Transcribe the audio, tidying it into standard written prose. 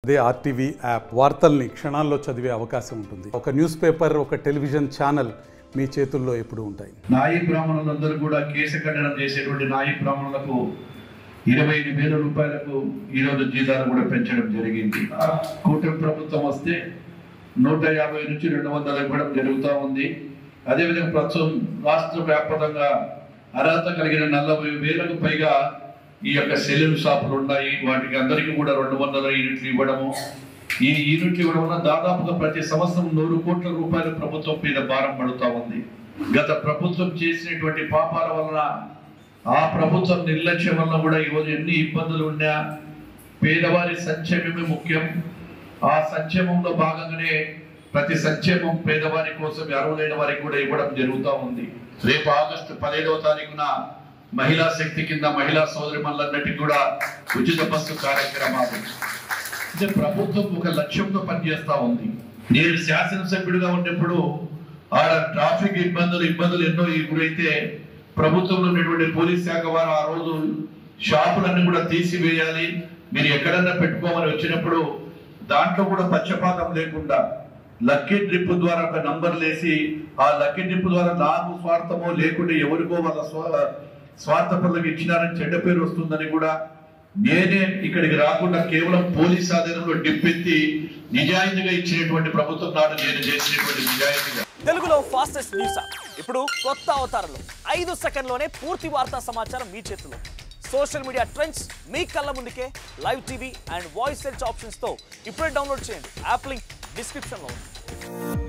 అదే RTV app వార్తల్ని క్షణాల్లో చదివే అవకాశం ఉంటుంది. ఒక న్యూస్ పేపర్, ఒక టెలివిజన్ ఛానల్ మీ చేతుల్లో ఎప్పుడూ ఉంటాయి. నాయి బ్రాహ్మణులందరూ కూడా కేసు ఖండనం చేసేటువంటి నాయి బ్రాహ్మణులకు 25,000 రూపాయలకు ఈరోజు జీతాలు కూడా పెంచడం జరిగింది. కూటమి ప్రభుత్వం వస్తే 150 నుంచి 200 ఇవ్వడం జరుగుతూ ఉంది. అదేవిధంగా ప్రస్తుతం రాష్ట్ర వ్యాప్తంగా అర్హత కలిగిన 40,000కు పైగా ఈ యొక్క సెలూన్ షాపులు ఉన్నాయి. వాటికి అందరికీ కూడా 200 యూనిట్లు ఇవ్వడము. ఈ యూనిట్లు ఇవ్వడం వల్ల దాదాపుగా ప్రతి సంవత్సరం 100 కోట్ల రూపాయలు ప్రభుత్వం మీద భారం పడుతూ ఉంది. గత ప్రభుత్వం చేసినటువంటి పాపాల వలన, ఆ ప్రభుత్వం నిర్లక్ష్యం వల్ల కూడా ఈరోజు ఎన్ని ఇబ్బందులు ఉన్నా పేదవారి సంక్షేమమే ముఖ్యం. ఆ సంక్షేమంలో భాగంగానే ప్రతి సంక్షేమం పేదవారి కోసం, అర్హులైన వారికి కూడా ఇవ్వడం జరుగుతూ ఉంది. రేపు ఆగస్టు 15వ తారీఖున మహిళా శక్తి కింద మహిళా సోదరిమణులన్నిటికీ కూడా ఉచిత బస్సు కార్యక్రమాలు. అంటే ప్రభుత్వం ఒక లక్ష్యంతో పనిచేస్తూ ఉంది. నేను శాసనసభ్యుడిగా ఉన్నప్పుడు ఆడ ట్రాఫిక్ ఇబ్బందులు ఎన్నో ఎదురైతే ప్రభుత్వంలో ఉన్నటువంటి పోలీస్ శాఖ వారు ఆ రోజు షాపులన్నీ కూడా తీసివేయాలి, మీరు ఎక్కడన్నా పెట్టుకోమని వచ్చినప్పుడు దాంట్లో కూడా పక్షపాతం లేకుండా లక్కీ డ్రిప్ ద్వారా ఒక నంబర్లు వేసి, ఆ లక్కీ డ్రిప్ ద్వారా నాకు స్వార్థమో లేకుండా ఎవరికో వాళ్ళ స్వార్థ పనులకు ఇచ్చినారని చెడ్డ పేరు వస్తుందని కూడా నేనే ఇక్కడికి రాకుండా కేవలం పోలీస్ ఆధీనంలో డిప్పెత్తి నిజాయితీగా ఇచ్చినటువంటి ప్రభుత్వం నాడు నేను చేసినటువంటి నిజాయితీగా. తెలుగులో ఫాస్టెస్ట్ న్యూస్ ఇప్పుడు కొత్త అవతారంలో 5 సెకండ్లోనే పూర్తి వార్తా సమాచారం మీ చేతిలో. సోషల్ మీడియా ట్రెండ్స్ మీ కళ్ళ ముందుకే live TV and voice search options తో ఇప్పుడే డౌన్లోడ్ చేయండి. యాప్ లింక్ డిస్క్రిప్షన్ లో ఉంది.